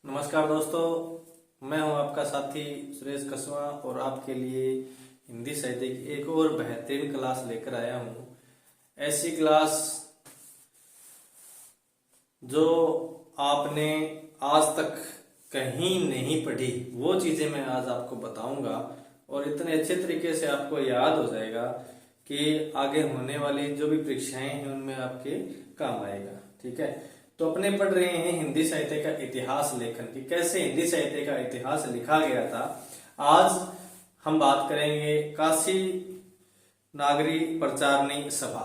नमस्कार दोस्तों, मैं हूं आपका साथी सुरेश कसवा और आपके लिए हिंदी साहित्य की एक और बेहतरीन क्लास लेकर आया हूं। ऐसी क्लास जो आपने आज तक कहीं नहीं पढ़ी, वो चीजें मैं आज आपको बताऊंगा और इतने अच्छे तरीके से आपको याद हो जाएगा कि आगे होने वाली जो भी परीक्षाएं हैं उनमें आपके काम आएगा। ठीक है, तो अपने पढ़ रहे हैं हिंदी साहित्य का इतिहास लेखन की, कैसे हिंदी साहित्य का इतिहास लिखा गया था। आज हम बात करेंगे काशी नागरी प्रचारणी सभा।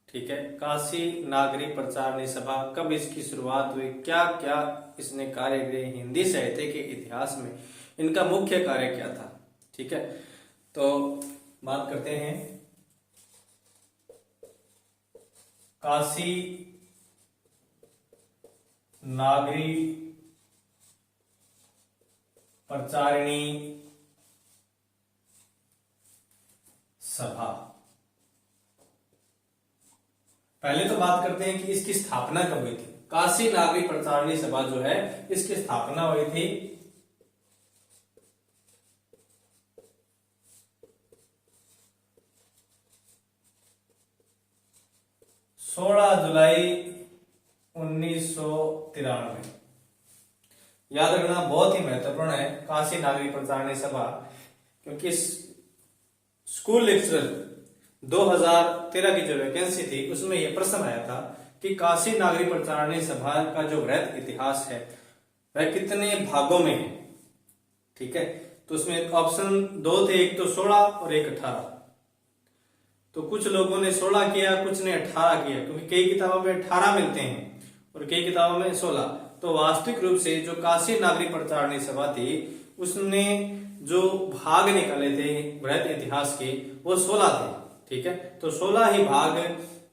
ठीक है, काशी नागरी प्रचारणी सभा कब इसकी शुरुआत हुई, क्या क्या इसने कार्य किए हिंदी साहित्य के इतिहास में, इनका मुख्य कार्य क्या था। ठीक है, तो बात करते हैं काशी नागरी प्रचारिणी सभा। पहले तो बात करते हैं कि इसकी स्थापना कब हुई थी। काशी नागरी प्रचारिणी सभा जो है, इसकी स्थापना हुई थी 16 जुलाई 1993। याद रखना बहुत ही महत्वपूर्ण है काशी नागरी प्रचारणी सभा, क्योंकि स्कूल लेक्चरर 2013 की जो वैकेंसी थी उसमें यह प्रश्न आया था कि काशी नागरी प्रचारणी सभा का जो वृहत इतिहास है वह कितने भागों में है। ठीक है, तो उसमें ऑप्शन दो थे, एक तो 16 और एक 18। तो कुछ लोगों ने 16 किया, कुछ ने 18 किया, क्योंकि कई किताबों में 18 मिलते हैं और कई किताबों में 16। तो वास्तविक रूप से जो काशी नागरी प्रचारणी सभा थी उसने जो भाग निकाले थे वृहत इतिहास के वो 16 थे। ठीक है, तो 16 ही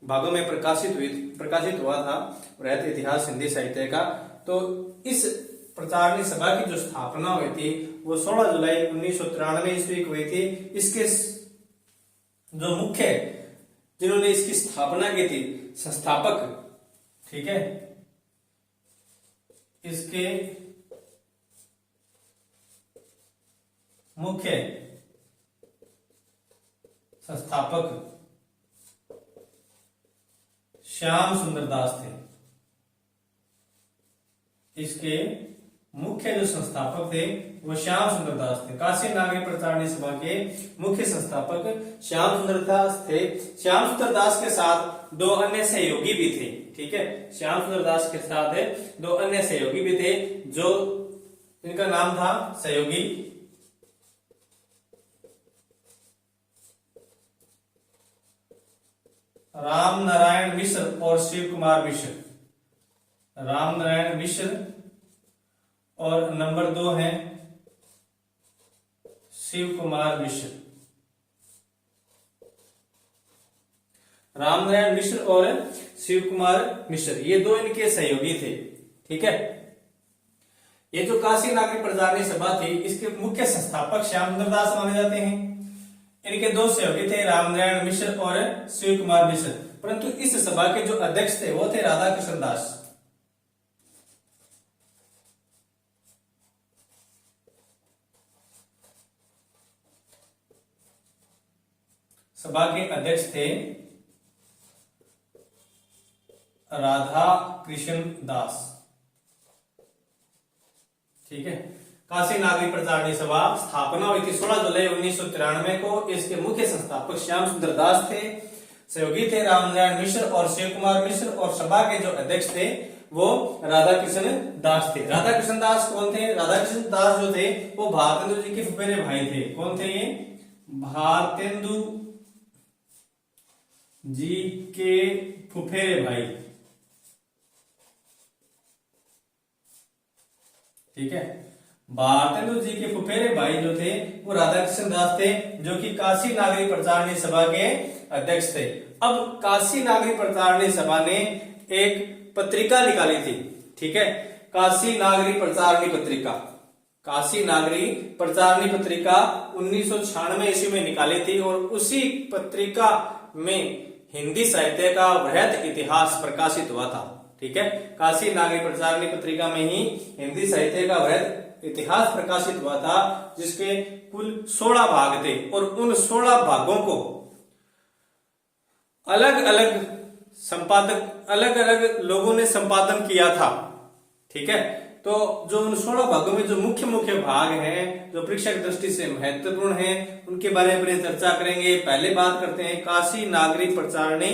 भागों में प्रकाशित हुआ था वृहत इतिहास हिंदी साहित्य का। तो इस प्रचारणी सभा की जो स्थापना हुई थी वो 16 जुलाई 1993 ईस्वी को हुई थी। इसके जो मुख्य जिन्होंने इसकी स्थापना की थी, संस्थापक, ठीक है, इसके मुख्य संस्थापक श्याम सुंदर दास थे। इसके मुख्य जो संस्थापक थे वो श्याम सुंदर दास थे। काशी नागरी प्रचारणी सभा के मुख्य संस्थापक श्याम सुंदर दास थे। श्याम सुंदर दास के साथ दो अन्य सहयोगी भी थे। ठीक है, श्याम सुंदर दास के साथ दो अन्य सहयोगी भी थे, जो इनका नाम था सहयोगी राम नारायण मिश्र और शिव कुमार मिश्र। राम नारायण मिश्र और नंबर 2 है शिव कुमार मिश्र। रामनारायण मिश्र और शिव कुमार मिश्र, ये दो इनके सहयोगी थे। ठीक है, ये जो काशी नागरी प्रचारणी सभा थी इसके मुख्य संस्थापक श्याम सुंदर दास माने जाते हैं। इनके दो सहयोगी थे रामनारायण मिश्र और शिव कुमार मिश्र, परंतु इस सभा के जो अध्यक्ष थे वो थे राधा कृष्ण दास। सभा के अध्यक्ष थे राधा कृष्ण दास। ठीक है, काशी नागरी प्रचारणी सभा स्थापना हुई थी 16 जुलाई 1993 को। इसके मुख्य संस्थापक श्याम सुंदर दास थे, सहयोगी थे रामनारायण मिश्र और शिव कुमार मिश्र, और सभा के जो अध्यक्ष थे वो राधा कृष्ण दास थे। राधा कृष्ण दास कौन थे? राधा कृष्ण दास जो थे वो भारतेंदु जी के फुफेरे भाई थे। कौन थे ये? भारतेंदु जी के फुफेरे भाई। ठीक है, भारतेंदु जी के फुफेरे भाई जो थे वो राधा कृष्ण दास थे, जो कि काशी नागरी प्रचारणी सभा के अध्यक्ष थे। अब काशी नागरी प्रचारणी सभा ने एक पत्रिका निकाली थी। ठीक है, काशी नागरी प्रचारणी पत्रिका। काशी नागरी प्रचारणी पत्रिका 1996 ईस्वी में निकाली थी और उसी पत्रिका में हिंदी साहित्य का वृहत इतिहास प्रकाशित हुआ था। ठीक है, काशी नागरी प्रचारणी पत्रिका में ही हिंदी साहित्य का वृहद इतिहास प्रकाशित हुआ था, जिसके कुल 16 भाग थे और उन 16 भागों को अलग अलग लोगों ने संपादन किया था। ठीक है, तो जो उन 16 भागों में जो मुख्य भाग हैं, जो परीक्षा की दृष्टि से महत्वपूर्ण हैं, उनके बारे में चर्चा करेंगे। पहले बात करते हैं काशी नागरी प्रचारणी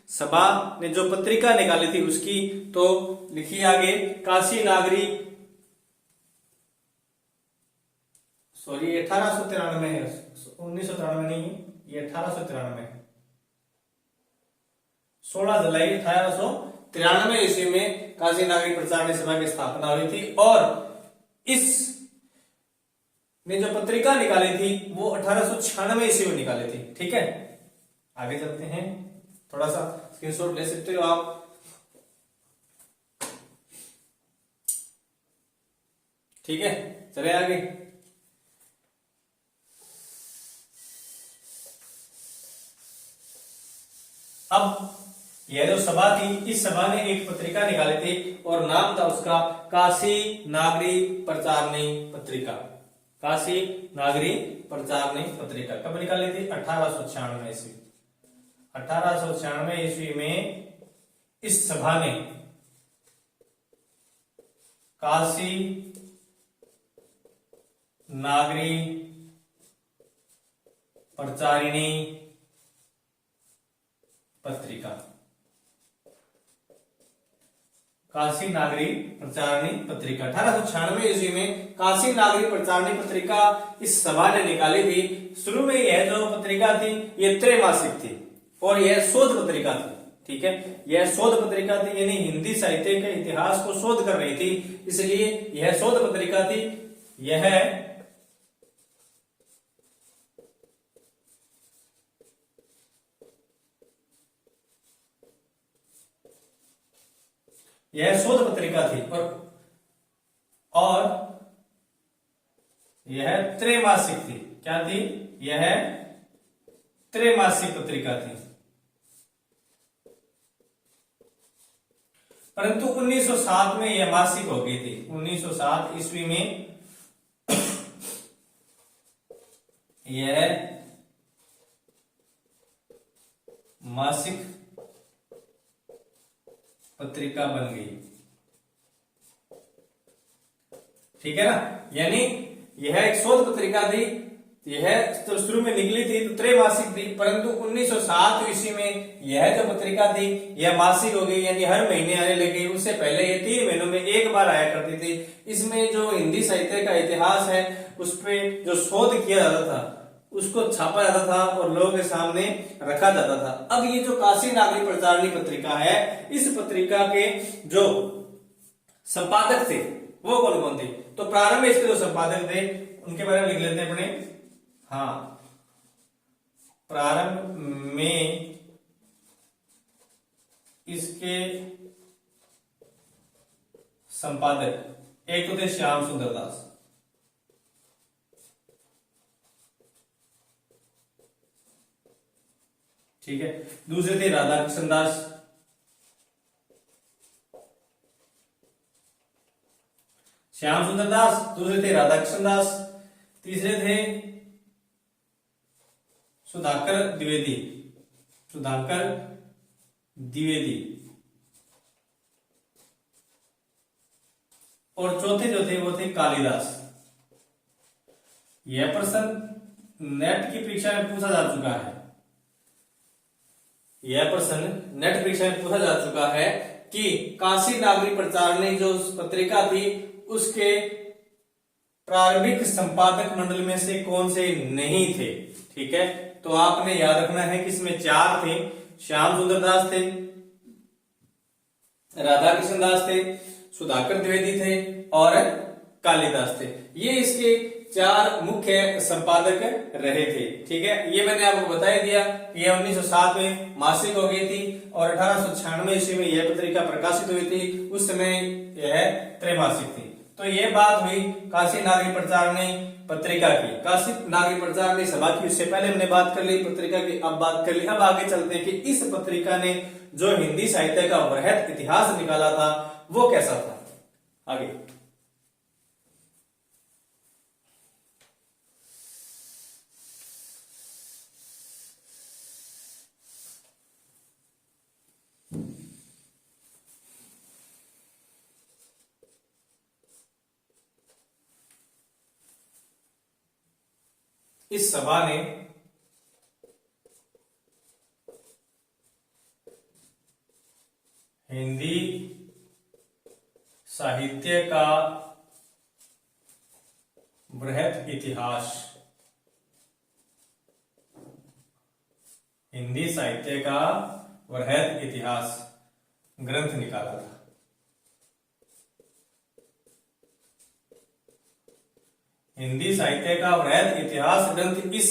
सभा ने जो पत्रिका निकाली थी उसकी। तो लिखिए आगे, काशी नागरी, सॉरी 1893 है, 1993 नहीं है, ये 1893 है। 16 जुलाई 1893 ईस्वी में काशी नागरी प्रचारणी सभा की स्थापना हुई थी और इस ने जो पत्रिका निकाली थी वो 1896 ईस्वी में निकाली थी। ठीक है, आगे चलते हैं, थोड़ा सा स्क्रीनशॉट ले सकते हो आप। ठीक है, चले आगे। अब यह जो सभा थी, इस सभा ने एक पत्रिका निकाली थी और नाम था उसका काशी नागरी प्रचारणी पत्रिका। काशी नागरी प्रचारणी पत्रिका कब निकाली थी? 1896 ईस्वी। 1896 ईस्वी में इस सभा ने काशी नागरी प्रचारिणी पत्रिका, काशी नागरी प्रचारणी पत्रिका 1896 ईस्वी में काशी नागरी प्रचारणी पत्रिका इस सभा ने निकाली थी। शुरू में यह जो पत्रिका थी ये त्रैमासिक थी और यह शोध पत्रिका थी। ठीक है, यह शोध पत्रिका थी, यानी हिंदी साहित्य के इतिहास को शोध कर रही थी, इसलिए यह शोध पत्रिका थी। यह शोध पत्रिका थी और यह त्रैमासिक थी। क्या थी? यह त्रैमासिक पत्रिका थी। परंतु 1907 में यह मासिक हो गई थी। 1907 ईस्वी में यह मासिक पत्रिका बन गई। ठीक है ना, यानी यह एक शोध पत्रिका थी। यह तो शुरू में निकली थी तो त्रैमासिक थी, परंतु 1907 ईस्वी में यह जो पत्रिका थी यह मासिक हो गई, यानी हर महीने आने लगी। उससे पहले ये 3 महीनों में एक बार आया करती थी। इसमें जो हिंदी साहित्य का इतिहास है उस पर जो शोध किया जाता था उसको छापा जाता था और लोगों के सामने रखा जाता था। अब ये जो काशी नागरी प्रचारणी पत्रिका है, इस पत्रिका के जो संपादक थे वो कौन कौन थे? तो प्रारंभ में इसके जो संपादक थे उनके बारे में लिख लेते हैं अपने। हाँ, प्रारंभ में इसके संपादक एक तो थे श्याम सुंदर दास, ठीक है, दूसरे थे राधा कृष्ण दास, श्याम सुंदर दास, दूसरे थे राधा कृष्ण दास, तीसरे थे सुधाकर द्विवेदी, सुधाकर द्विवेदी, और चौथे जो थे वो थे कालिदास। यह प्रश्न नेट की परीक्षा में पूछा जा चुका है। यह प्रश्न नेट परीक्षा में पूछा जा चुका है कि काशी नागरी प्रचारणी जो पत्रिका थी उसके प्रारंभिक संपादक मंडल में से कौन से नहीं थे। ठीक है, तो आपने याद रखना है कि इसमें 4 थे। श्याम सुंदर दास थे, राधा कृष्ण दास थे, सुधाकर द्विवेदी थे और कालिदास थे। ये इसके 4 मुख्य संपादक रहे थे। ठीक है, ये मैंने आपको बता ही दिया। यह 1907 में मासिक हो गई थी और 1896 ईस्वी में यह पत्रिका प्रकाशित हुई थी। उस समय यह त्रैमासिक थी। तो ये बात हुई काशी नागरिक प्रचारणी पत्रिका की, काशी नागरिक प्रचारणी सभा की। उससे पहले हमने बात कर ली पत्रिका की, अब बात कर ली। अब आगे चलते हैं कि इस पत्रिका ने जो हिंदी साहित्य का वृहत इतिहास निकाला था वो कैसा था। आगे इस सभा ने हिंदी साहित्य का वृहत इतिहास, हिंदी साहित्य का वृहत इतिहास ग्रंथ निकाला था। हिंदी साहित्य का वृहत इतिहास ग्रंथ इस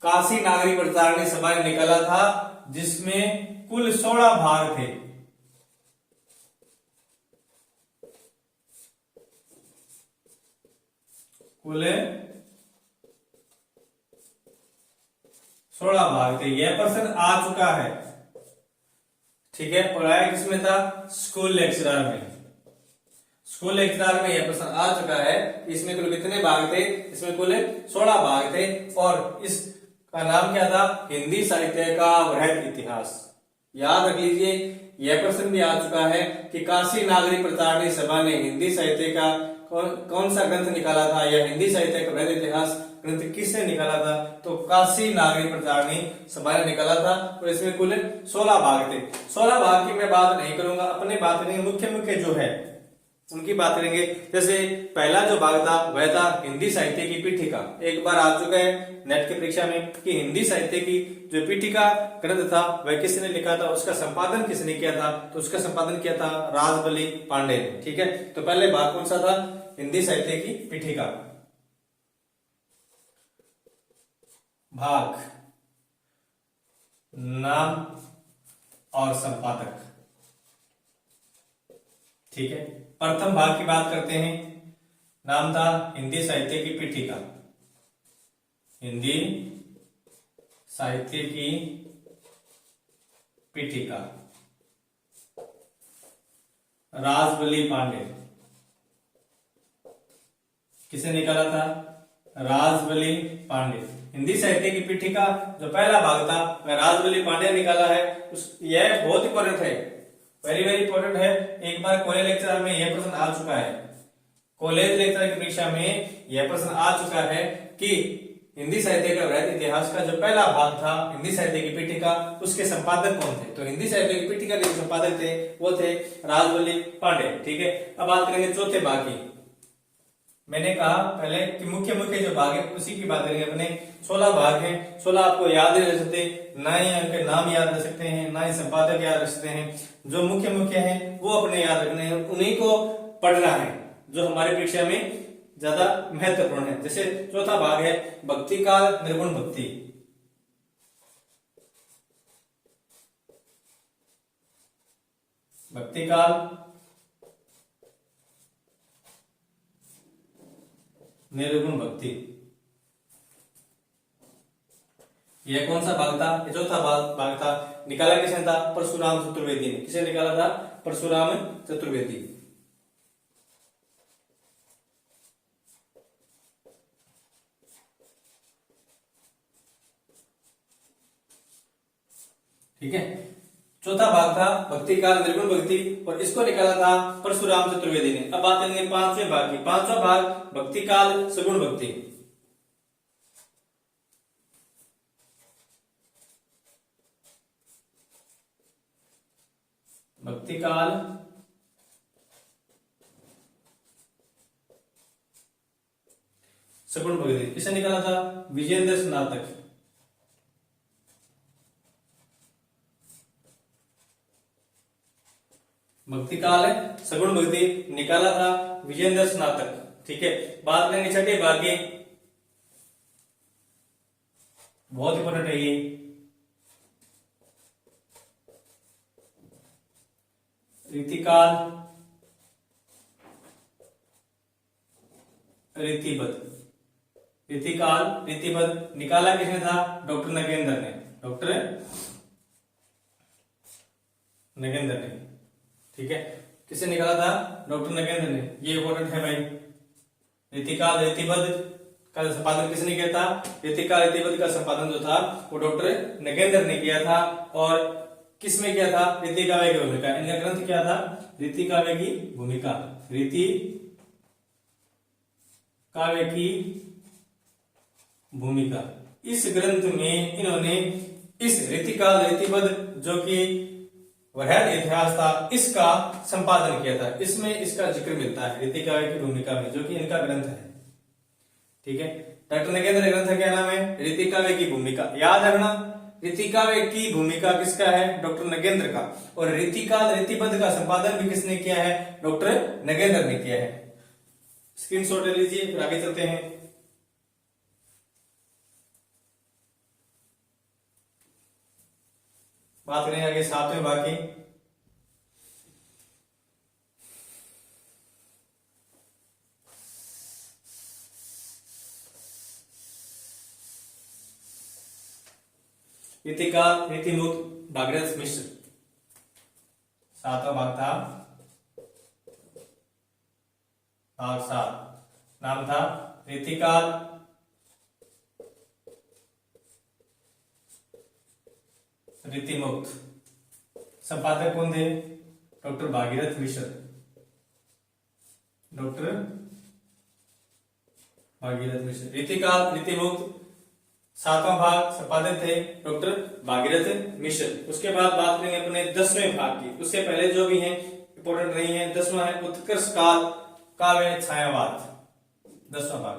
काशी नागरिक प्रचारणी सभा ने निकाला था, जिसमें कुल 16 भाग थे। कुल 16 भाग थे। यह प्रश्न आ चुका है, ठीक है, और आया किसमें था? स्कूल लेक्चरर में। स्कूल लेक्चरर में यह प्रश्न आ चुका है। इसमें कुल कितने भाग थे? इसमें कुल 16 भाग थे और इसका नाम क्या था? हिंदी साहित्य का वृहत इतिहास। याद रख लीजिए, यह प्रश्न भी आ चुका है कि काशी नागरिक प्रचारणी सभा ने हिंदी साहित्य का कौन सा ग्रंथ निकाला था, या हिंदी साहित्य का वृहत इतिहास ग्रंथ किसने निकाला था? तो काशी नागरिक प्रचारणी सभा ने निकाला था और इसमें कुल 16 भाग थे। 16 भाग की मैं बात नहीं करूंगा, अपने बात करेंगे मुख्य मुख्य जो है उनकी बात करेंगे। जैसे पहला जो भाग था वह था हिंदी साहित्य की पीठिका। एक बार आ चुका है नेट की परीक्षा में कि हिंदी साहित्य की जो पीठिका ग्रंथ था वह किसने लिखा था, उसका संपादन किसने किया था? तो उसका संपादन किया था राजबली पांडे ने। ठीक है, तो पहले भाग कौन सा था? हिंदी साहित्य की पीठिका। भाग, नाम और संपादक। ठीक है, प्रथम भाग की बात करते हैं। नाम था हिंदी साहित्य की पीठिका। हिंदी साहित्य की पीठिका, राजबली पांडे। किसे निकाला था? राजबली पांडे। हिंदी साहित्य की पीठिका जो पहला भाग था वह राजबली पांडे निकाला है। यह बहुत इंपॉर्टेंट है, वेरी वेरी इंपॉर्टेंट है। एक बार कॉलेज लेक्चर में यह प्रश्न आ चुका है, कॉलेज लेक्चर की परीक्षा में यह प्रश्न आ चुका है कि हिंदी साहित्य का वृहत इतिहास का जो पहला भाग था हिंदी साहित्य की पीठिका, उसके संपादक कौन थे? तो हिंदी साहित्य की पीठिका के जो संपादक थे वो थे राजबली पांडे। ठीक है, अब बात करेंगे चौथे भाग की। मैंने कहा पहले कि मुख्य मुख्य जो भाग है उसी की बात करेंगे। अपने 16 भाग हैं, 16 आपको याद नहीं रह सकते, ना ही उनके नाम याद रख सकते हैं, ना ही संपादक याद रख सकते हैं। जो मुख्य मुख्य हैं वो अपने याद रखने हैं, उन्हीं को पढ़ना है जो हमारी परीक्षा में ज्यादा महत्वपूर्ण है। जैसे चौथा भाग है भक्ति काल निर्गुण भक्ति। भक्ति काल निर्गुण भक्ति, यह कौन सा भाग था? ये चौथा भाग था। निकाला किसने था? परशुराम चतुर्वेदी ने। किसे निकाला था? परशुराम चतुर्वेदी। ठीक है, चौथा भाग था भक्ति काल निर्गुण भक्ति और इसको निकाला था परशुराम चतुर्वेदी ने। अब बात करेंगे पांचवें भाग की। पांचवा भाग भक्ति काल सगुण भक्ति। भक्ति काल सगुण भक्ति किसे निकाला था? विजेंद्र स्नातक। भक्ति काल है सगुण भक्ति निकाला था विजेंद्र स्नातक। ठीक है, बात करेंगे छठे भाग की, बहुत इंपॉर्टेंट है ये। रीतिकाल रीतिबद्ध। रीतिकाल रीतिबद्ध निकाला किसने था? डॉक्टर नगेंद्र ने। डॉक्टर नगेंद्र ने, ठीक है। किसने निकाला था? डॉक्टर नगेंद्र ने। ये इंपॉर्टेंट है भाई। रीतिकाल रीतिबद्ध का संपादन किसने किया था? रीतिकाल रीतिबद्ध का संपादन जो था वो डॉक्टर नगेंद्र ने किया था। और किसमें किया था? रीति काव्य की भूमिका। इनका ग्रंथ क्या था? रीति काव्य की भूमिका। रीति काव्य की भूमिका। इस ग्रंथ में इन्होंने इस रीतिकाल रीतिबद्ध जो कि वृहद इतिहास था इसका संपादन किया था। इसमें इसका जिक्र मिलता है रीति काव्य की भूमिका में, जो कि इनका ग्रंथ है, ठीक है। डॉक्टर नगेंद्र ग्रंथ का क्या नाम है? रीति काव्य की भूमिका। याद रखना, रीति काव्य की भूमिका किसका है? डॉक्टर नगेंद्र का। और रीतिकाल रीतिबद्ध का संपादन भी किसने किया है? डॉक्टर नगेंद्र ने किया है। स्क्रीनशॉट ले लीजिए, फिर आगे चलते हैं। बात करें आगे 7वें भाग की। रीतिकाल रीतिमुक्त भागीरथ मिश्र। 7वां भाग था, भाग 7। नाम था रीतिकाल रीतिमुक्त। संपादक कौन थे? डॉक्टर भागीरथ मिश्र। डॉक्टर भागीरथ मिश्र। रीतिकाल रीतिमुक्त 7वां भाग संपादक थे डॉक्टर भागीरथ मिश्र। उसके बाद बात करेंगे अपने 10वें भाग की। उससे पहले जो भी है इंपॉर्टेंट नहीं है। 10वां है उत्कर्ष काल काव्य छायावाद। 10वां भाग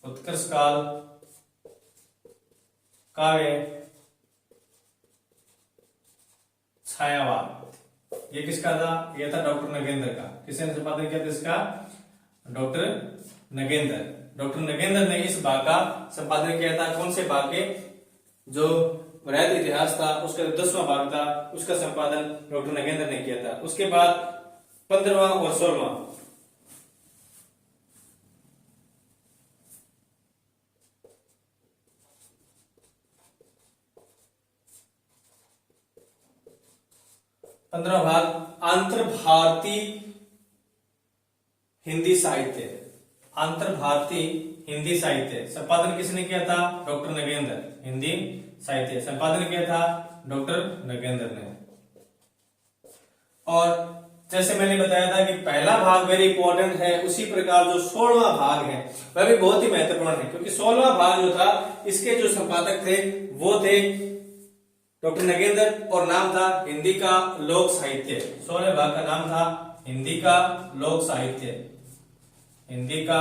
उत्कर्ष काल काव्य छायावाद। ये किसका था? ये था डॉक्टर नगेंद्र का। किसने संपादन किया था इसका? डॉक्टर नगेंद्र। डॉक्टर नगेंद्र ने इस भाग का संपादन किया था। कौन से भाग के? जो वृहद इतिहास था उसका 10वां भाग था, उसका संपादन डॉक्टर नगेंद्र ने किया था। उसके बाद 15वां और 16वां 15वां भाग आंतर भारतीय हिंदी साहित्य। आंतर भारतीय हिंदी साहित्य संपादन किसने किया था? डॉक्टर नगेंद्र। हिंदी साहित्य संपादन किया था डॉक्टर नगेंद्र ने। और जैसे मैंने बताया था कि पहला भाग वेरी इंपॉर्टेंट है, उसी प्रकार जो 16वां भाग है वह भी बहुत ही महत्वपूर्ण है, क्योंकि 16वां भाग जो था इसके जो संपादक थे वो थे डॉक्टर नगेंद्र और नाम था हिंदी का लोक साहित्य। 16वें भाग का नाम था हिंदी का लोक साहित्य। हिंदी का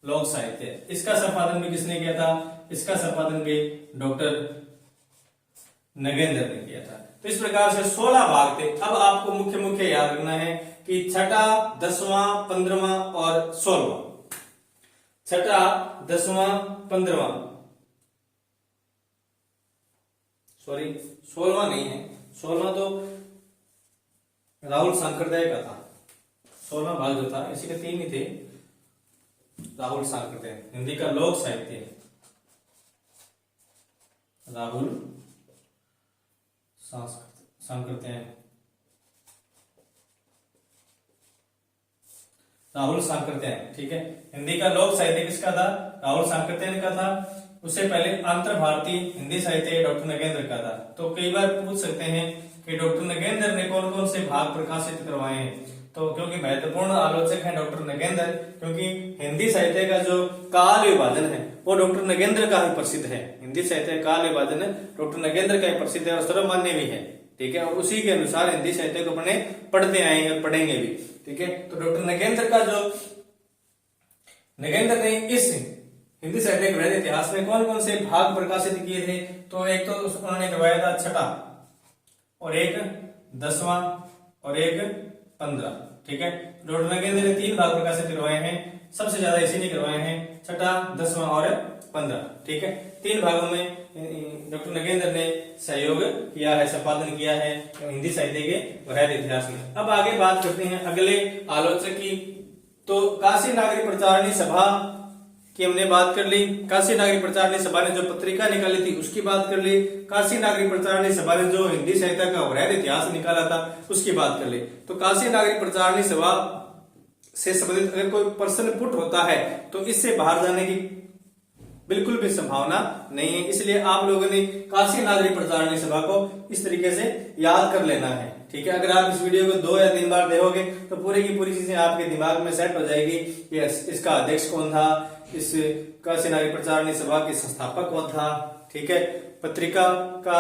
लोक साहित्य। इसका संपादन भी किसने किया था? इसका संपादन भी डॉक्टर नगेंद्र ने किया था। तो इस प्रकार से 16 भाग थे। अब आपको मुख्य मुख्य याद रखना है कि छठा, 10वां, 15वां और 16वां। छठा, 10वां, 15वां, सॉरी 16वां नहीं है, 16वां तो राहुल सांकृत्याय का था। 16वां भाग जो था, इसी के 3 ही थे। राहुल सांकृत्याय हिंदी का लोक साहित्य, राहुल सांकृत्याय, राहुल सांकृत्याय, ठीक है। हिंदी का लोक साहित्य किसका था? राहुल सांकृत्याय का था। उससे पहले अंतर भारतीय हिंदी साहित्य डॉक्टर नगेंद्र का था। तो कई बार पूछ सकते हैं कि डॉक्टर नगेंद्र ने कौन कौन से भाग प्रकाशित करवाए हैं। तो क्योंकि महत्वपूर्ण आलोचक है डॉक्टर नगेंद्र, क्योंकि हिंदी साहित्य का जो काल विभाजन है वो डॉक्टर नगेंद्र का ही प्रसिद्ध है। हिंदी साहित्य काल विभाजन डॉक्टर नगेंद्र का ही प्रसिद्ध है और सर्वमान्य भी है, ठीक है। और उसी के अनुसार हिंदी साहित्य को अपने पढ़ते आए हैं और पढ़ेंगे भी, ठीक है। तो डॉक्टर नगेंद्र का जो नगेंद्र ने इस हिंदी साहित्य के वृहद इतिहास में कौन कौन से भाग प्रकाशित किए थे? तो एक तो उन्होंने करवाया था छठा, और एक 10वां और एक 15, ठीक है। डॉक्टर नगेंद्र ने 3 भाग प्रकाशित करवाए हैं, सबसे ज्यादा इसी ने करवाए हैं, छठा, 10वां और 15, ठीक है। 3 भागों में डॉक्टर नगेंद्र ने सहयोग किया है, संपादन किया है हिंदी साहित्य के वृहद इतिहास में। अब आगे बात करते हैं अगले आलोचक की। तो काशी नागरी प्रचारणी सभा की हमने बात कर ली। काशी नागरी प्रचारणी सभा ने जो पत्रिका निकाली थी उसकी बात कर ली। काशी नागरी प्रचारणी सभा ने जो हिंदी साहित्य का वृहद इतिहास निकाला था उसकी बात कर ली। तो काशी नागरी प्रचारणी सभा से संबंधित अगर कोई प्रश्न पुट होता है तो इससे बाहर जाने की बिल्कुल भी संभावना नहीं है, इसलिए आप लोगों ने काशी नागरी प्रचारणी सभा को इस तरीके से याद कर लेना है। ठीक है, अगर आप इस वीडियो को 2 या 3 बार देखोगे तो पूरी की पूरी चीजें आपके दिमाग में सेट हो जाएगी कि इसका अध्यक्ष कौन था, इस काशी नागरी प्रचारणी सभा के संस्थापक कौन था। ठीक है, पत्रिका का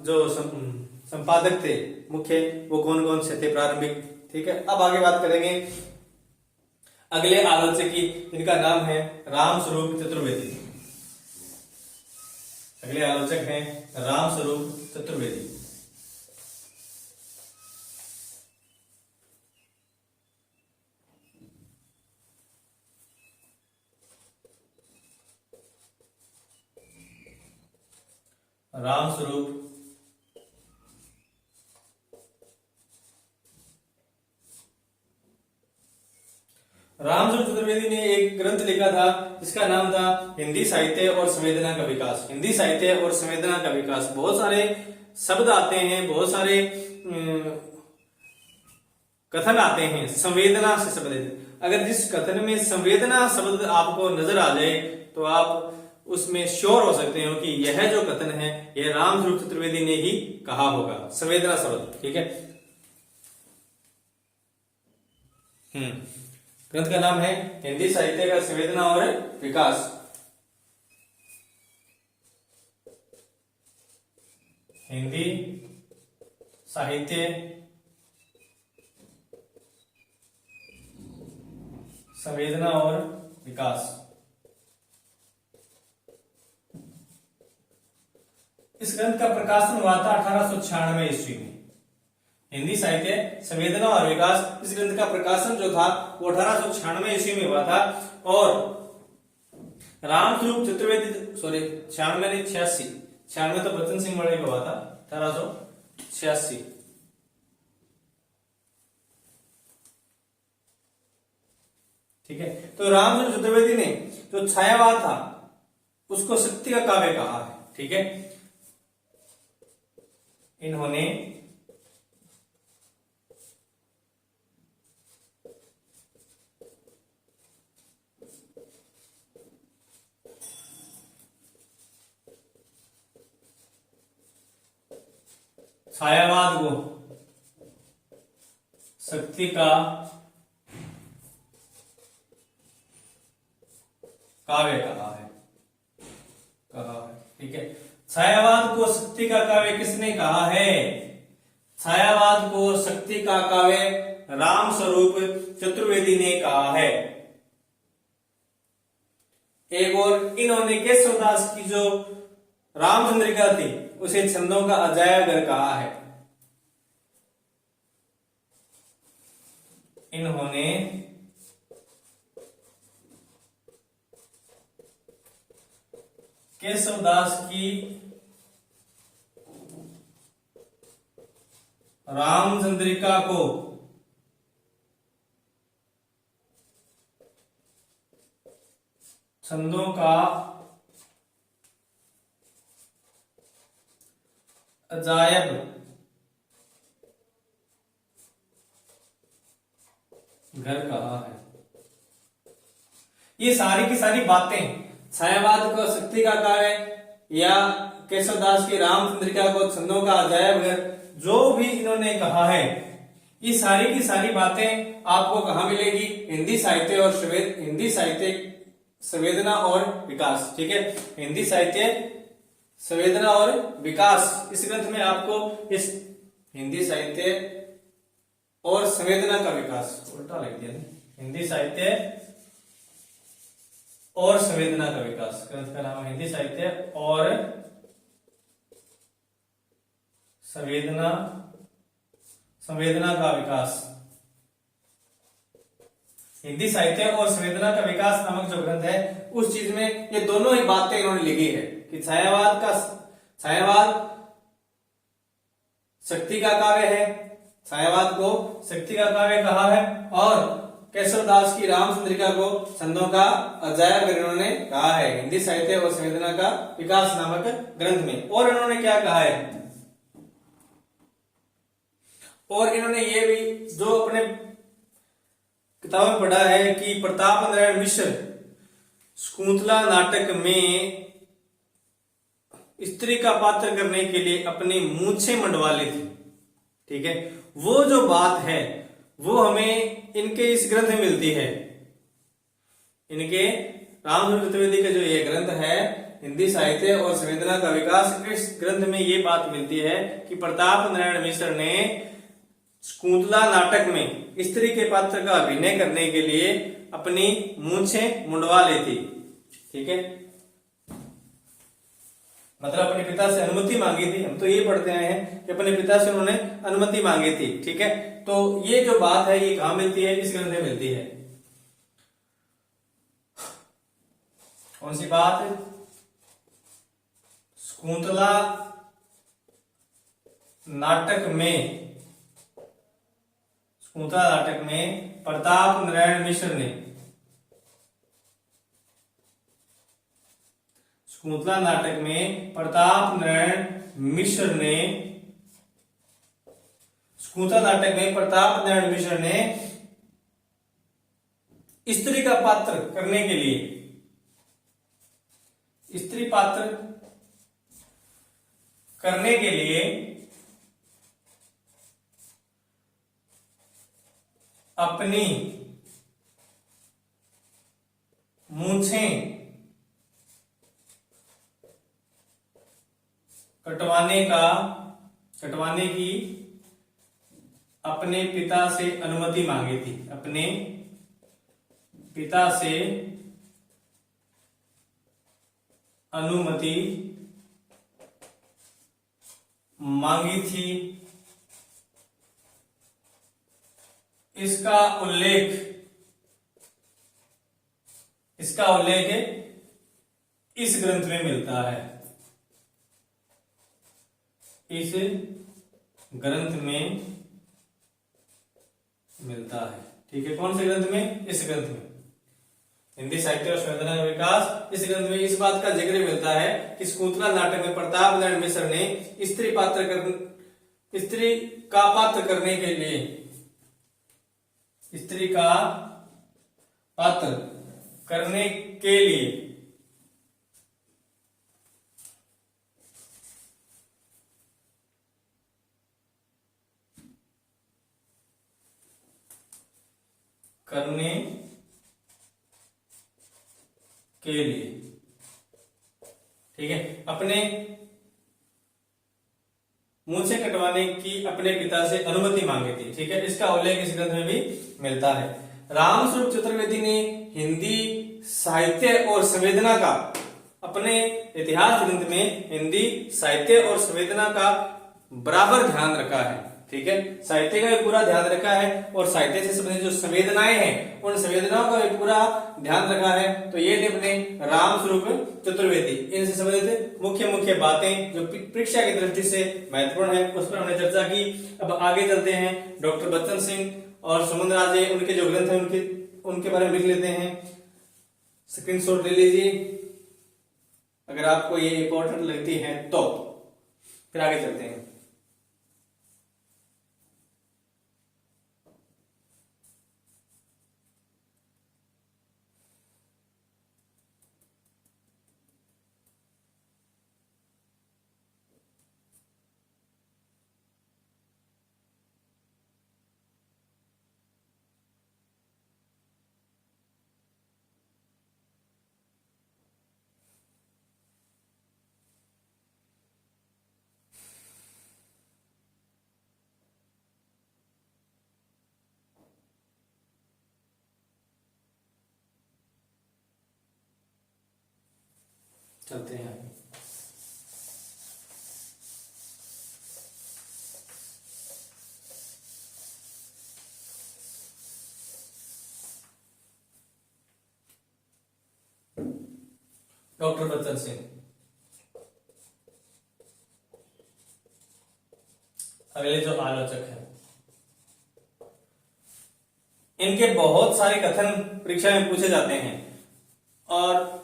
जो संपादक थे मुख्य वो कौन कौन से थे प्रारंभिक। ठीक है, अब आगे बात करेंगे अगले आलोचक की, जिनका नाम है रामस्वरूप चतुर्वेदी। अगले आलोचक हैं रामस्वरूप चतुर्वेदी। रामस्वरूप चतुर्वेदी ने एक ग्रंथ लिखा था जिसका नाम था हिंदी साहित्य और संवेदना का विकास। हिंदी साहित्य और संवेदना का विकास, बहुत सारे शब्द आते हैं, बहुत सारे कथन आते हैं संवेदना से संबंधित। अगर जिस कथन में संवेदना शब्द आपको नजर आ जाए तो आप उसमें श्योर हो सकते हो कि यह जो कथन है यह रामस्वरूप चतुर्वेदी ने ही कहा होगा, संवेदना शब्द। ठीक है, ग्रंथ का नाम है हिंदी साहित्य का संवेदना और विकास। हिंदी साहित्य संवेदना और विकास। इस ग्रंथ का प्रकाशन हुआ था 1896 ईस्वी में। हिंदी साहित्य संवेदना और विकास, इस ग्रंथ का प्रकाशन जो था वो 1896 ईस्वी में हुआ था। और रामस्वरूप चतुर्वेदी 96 तो बच्चन सिंह बड़े का हुआ था 1886। ठीक है, तो रामस्वरूप चतुर्वेदी ने जो छायावाद था उसको शक्ति का काव्य कहा है। ठीक है, इन्होंने छायावाद को शक्ति का काव्य कहा है। ठीक है, छायावाद को शक्ति का काव्य किसने कहा है? छायावाद को शक्ति का काव्य रामस्वरूप चतुर्वेदी ने कहा है। एक और इन्होंने केशवदास की जो रामचंद्रिका थी उसे छंदों का अजायब घर कहा है। इन्होंने केशवदास की रामचंद्रिका को छंदों का अजायब घर कहा है। ये सारी की सारी बातें छायावाद को शक्ति का काव्य या केशवदास की रामचंद्रिका को छंदों का अजायब घर, जो भी इन्होंने कहा है, ये सारी की सारी बातें आपको कहां मिलेगी? हिंदी साहित्य और हिंदी साहित्य संवेदना और विकास। ठीक है, हिंदी साहित्य संवेदना और विकास, इस ग्रंथ में आपको इस हिंदी साहित्य और संवेदना का विकास, उल्टा लिख दिया, हिंदी साहित्य और संवेदना का विकास, ग्रंथ का नाम है हिंदी साहित्य और संवेदना का विकास। हिंदी साहित्य और संवेदना का विकास नामक जो ग्रंथ है उस चीज में ये दोनों ही बातें इन्होंने लिखी है। कि छायावाद शक्ति का काव्य है, छायावाद को शक्ति का काव्य कहा है, और केशवदास की रामचंद्रिका को छंदों का अजायब इन्होंने कहा है हिंदी साहित्य और संवेदना का विकास नामक ग्रंथ में। और इन्होंने क्या कहा है, और इन्होंने ये भी जो अपने किताब में पढ़ा है कि प्रताप नारायण मिश्र शकुंतला नाटक में स्त्री का पात्र करने के लिए अपनी मूंछें मंडवा ली थी। ठीक है, वो जो बात है वो हमें इनके इस ग्रंथ में मिलती है। इनके रामचंद्र चतुर्वेदी का जो ये ग्रंथ है हिंदी साहित्य और संवेदना का विकास, इस ग्रंथ में ये बात मिलती है कि प्रताप नारायण मिश्र ने शकुंतला नाटक में स्त्री के पात्र का अभिनय करने के लिए अपनी मूंछें मुंडवा ली थी। ठीक है, मतलब अपने पिता से अनुमति मांगी थी। हम तो ये पढ़ते आए हैं कि अपने पिता से उन्होंने अनुमति मांगी थी। ठीक है, तो ये जो बात है ये कहां मिलती है, इस ग्रंथ में मिलती है। कौन सी बात? शकुंतला नाटक में प्रताप नारायण मिश्र ने शकुंतला नाटक में प्रताप नारायण मिश्र ने स्त्री का पात्र करने के लिए अपनी मूंछें कटवाने की अपने पिता से अनुमति मांगी थी। अपने पिता से अनुमति मांगी थी। इसका उल्लेख इस ग्रंथ में मिलता है। इस ग्रंथ में मिलता है। ठीक है, कौन से ग्रंथ में? इस ग्रंथ में, हिंदी साहित्य और संवेदना का विकास। इस ग्रंथ में इस बात का जिक्र मिलता है कि शकुंतला नाटक में प्रताप नारायण मिश्र ने स्त्री का पात्र करने के लिए ठीक है, अपने मूंछें कटवाने की अपने पिता से अनुमति मांगी थी। ठीक है, इसका उल्लेख इस ग्रंथ में भी मिलता है। रामस्वरूप चतुर्वेदी ने हिंदी साहित्य और संवेदना का अपने इतिहास ग्रंथ में हिंदी साहित्य और संवेदना का बराबर ध्यान रखा है। ठीक है, साहित्य का भी पूरा ध्यान रखा है और साहित्य से संबंधित जो संवेदनाएं हैं उन संवेदनाओं का भी पूरा ध्यान रखा है। तो ये थे अपने रामस्वरूप चतुर्वेदी। इनसे संबंधित मुख्य मुख्य बातें जो परीक्षा की दृष्टि से महत्वपूर्ण है उस पर हमने चर्चा की। अब आगे चलते हैं, डॉक्टर बच्चन सिंह और सुमन राजे उनके जो ग्रंथ हैं उनके बारे में लिख लेते हैं। स्क्रीनशॉट ले लीजिए अगर आपको ये इंपॉर्टेंट लगती है तो। फिर आगे चलते हैं। चलते हैं आगे। डॉक्टर बच्चन सिंह इनके बहुत सारे कथन परीक्षा में पूछे जाते हैं और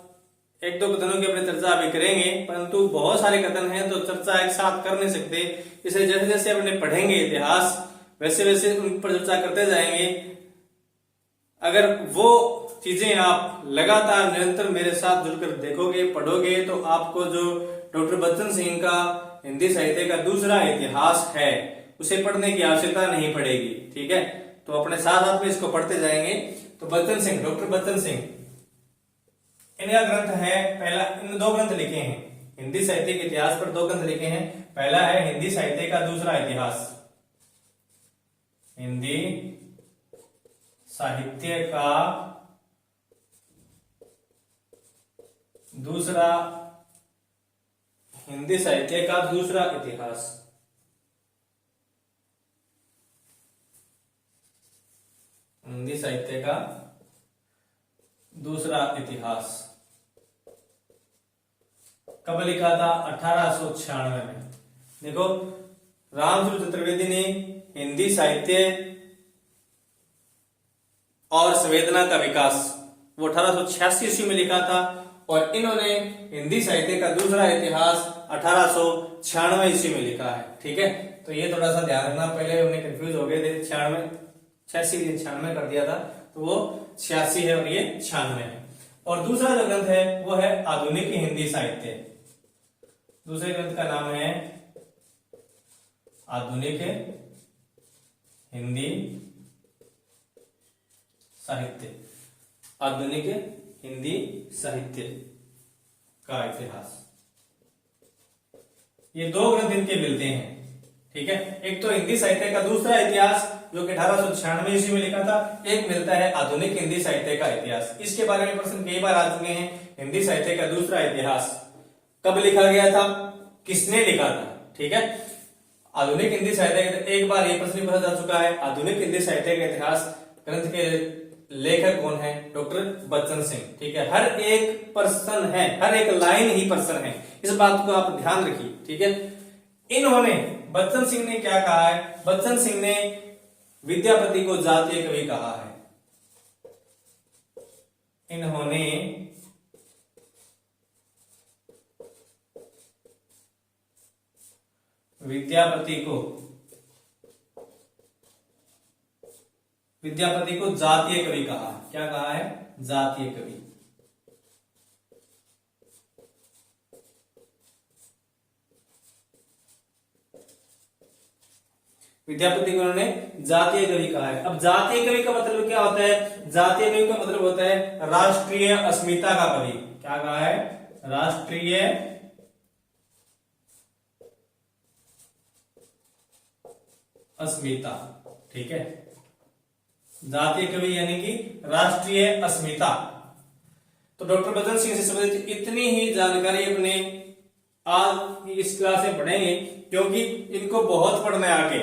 एक दो कथनों की अपनी चर्चा अभी करेंगे, परंतु बहुत सारे कथन हैं तो चर्चा एक साथ कर नहीं सकते। इसलिए जैसे जैसे अपने पढ़ेंगे इतिहास वैसे वैसे उन पर चर्चा करते जाएंगे। अगर वो चीजें आप लगातार निरंतर मेरे साथ जुड़कर देखोगे पढ़ोगे तो आपको जो डॉक्टर बच्चन सिंह का हिंदी साहित्य का दूसरा इतिहास है उसे पढ़ने की आवश्यकता नहीं पड़ेगी। ठीक है, तो अपने साथ साथ में इसको पढ़ते जाएंगे। तो बच्चन सिंह, डॉक्टर बच्चन सिंह, इनका ग्रंथ है पहला, इन दो ग्रंथ लिखे हैं हिंदी साहित्य के इतिहास पर, दो ग्रंथ लिखे हैं। पहला है हिंदी साहित्य का दूसरा इतिहास, हिंदी साहित्य का दूसरा, हिंदी साहित्य का दूसरा इतिहास। हिंदी साहित्य का दूसरा इतिहास कब लिखा था? 1896 में। देखो, रामसूत्र चतुर्वेदी ने हिंदी साहित्य और संवेदना का विकास वो 1886 ईस्वी में लिखा था और इन्होंने हिंदी साहित्य का दूसरा इतिहास 1896 ईस्वी में लिखा है। ठीक है, तो ये थोड़ा सा ध्यान रखना, पहले उन्हें कंफ्यूज हो गए थे, 96 कर दिया था, तो वो 86 है और ये 96 है। और दूसरा जो ग्रंथ है वो है आधुनिक हिंदी साहित्य। दूसरे ग्रंथ का नाम है आधुनिक हिंदी साहित्य, आधुनिक हिंदी साहित्य का इतिहास। ये दो ग्रंथ इनके मिलते हैं। ठीक है, एक तो हिंदी साहित्य का दूसरा इतिहास जो कि 1896 ईस्वी में लिखा था, एक मिलता है आधुनिक हिंदी साहित्य का इतिहास। इसके बारे में प्रश्न कई बार आ चुके हैं। हिंदी साहित्य का दूसरा इतिहास कब लिखा गया था, किसने लिखा था? ठीक है, आधुनिक हिंदी साहित्य का एक बार ये प्रश्न पूछा जा चुका है। आधुनिक हिंदी साहित्य का इतिहास ग्रंथ के लेखक कौन है? डॉक्टर बच्चन सिंह। ठीक है, हर एक पर्सन है, हर एक लाइन ही पर्सन है, इस बात को आप ध्यान रखिए। ठीक है, इन्होंने, बच्चन सिंह ने क्या कहा है? बच्चन सिंह ने विद्यापति को जातीय कवि कहा है। इन्होंने विद्यापति को जातीय कवि कहा। क्या कहा है? जातीय कवि। विद्यापति को उन्होंने जातीय कवि कहा है। अब जातीय कवि का मतलब क्या होता है? जातीय कवि का मतलब होता है राष्ट्रीय अस्मिता का कवि। क्या कहा है? राष्ट्रीय अस्मिता। ठीक है, जातीय कवि यानी कि राष्ट्रीय अस्मिता। तो डॉक्टर बच्चन सिंह से संबंधित इतनी ही जानकारी अपने आज इस क्लास में पढ़ेंगे, क्योंकि इनको बहुत पढ़ना है आगे।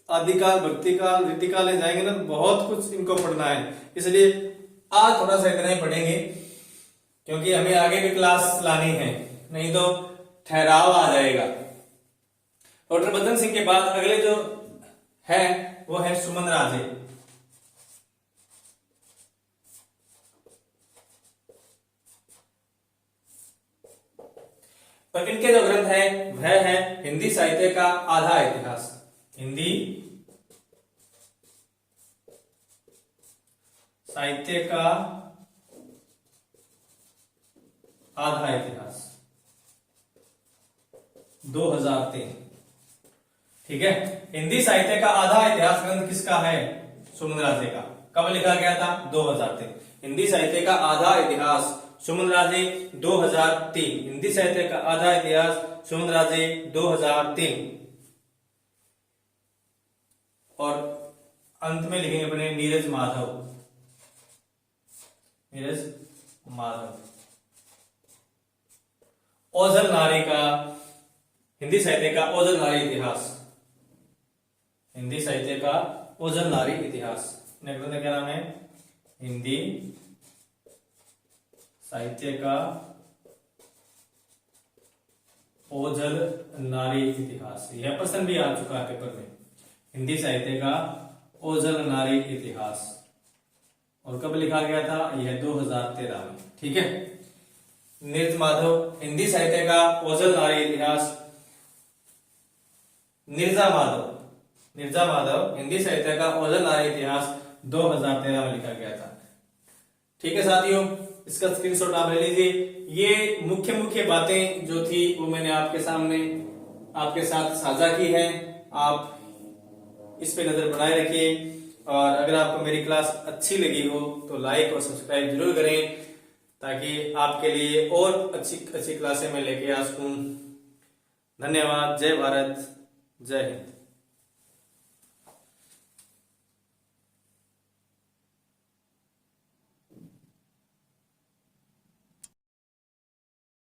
आदिकाल, भक्तिकाल, रीतिकाल में जाएंगे ना तो बहुत कुछ इनको पढ़ना है, इसलिए आज थोड़ा सा इतना ही पढ़ेंगे, क्योंकि हमें आगे भी क्लास लानी है, नहीं तो ठहराव आ जाएगा। डॉक्टर बच्चन सिंह के बाद अगले जो है वो है सुमन राजे। पर इनके जो ग्रंथ है वह है हिंदी साहित्य का आधा इतिहास। हिंदी साहित्य का आधा इतिहास 2003। ठीक है, हिंदी साहित्य का आधा इतिहास ग्रंथ किसका है? सुमन राजे का। कब लिखा गया था? 2003। हिंदी साहित्य का आधा इतिहास सुमन राजे 2003। हिंदी साहित्य का आधा इतिहास सुमन राजे 2003। और अंत में लिखेंगे अपने नीरज माधव। नीरज माधव ओझल नारी का, हिंदी साहित्य का ओझल नारी इतिहास। हिंदी साहित्य का ओझल नारी इतिहास। ग्रंथ का क्या नाम है? हिंदी साहित्य का ओझल नारी इतिहास। यह प्रश्न भी आ चुका है पेपर में। हिंदी साहित्य का ओझल नारी इतिहास। और कब लिखा गया था? यह 2013 में। ठीक है। नीरज माधव हिंदी साहित्य का ओझल नारी इतिहास। निर्जा माधव हिंदी साहित्य का ओझल नारी इतिहास 2013 में लिखा गया था। ठीक है साथियों, इसका स्क्रीनशॉट आप ले लीजिए। ये मुख्य मुख्य बातें जो थी वो मैंने आपके सामने आपके साथ साझा की है। आप इस पे नजर बनाए रखिए, और अगर आपको मेरी क्लास अच्छी लगी हो तो लाइक और सब्सक्राइब जरूर करें, ताकि आपके लिए और अच्छी अच्छी क्लासें मैं लेके आ सकूं। धन्यवाद। जय भारत, जय हिंद।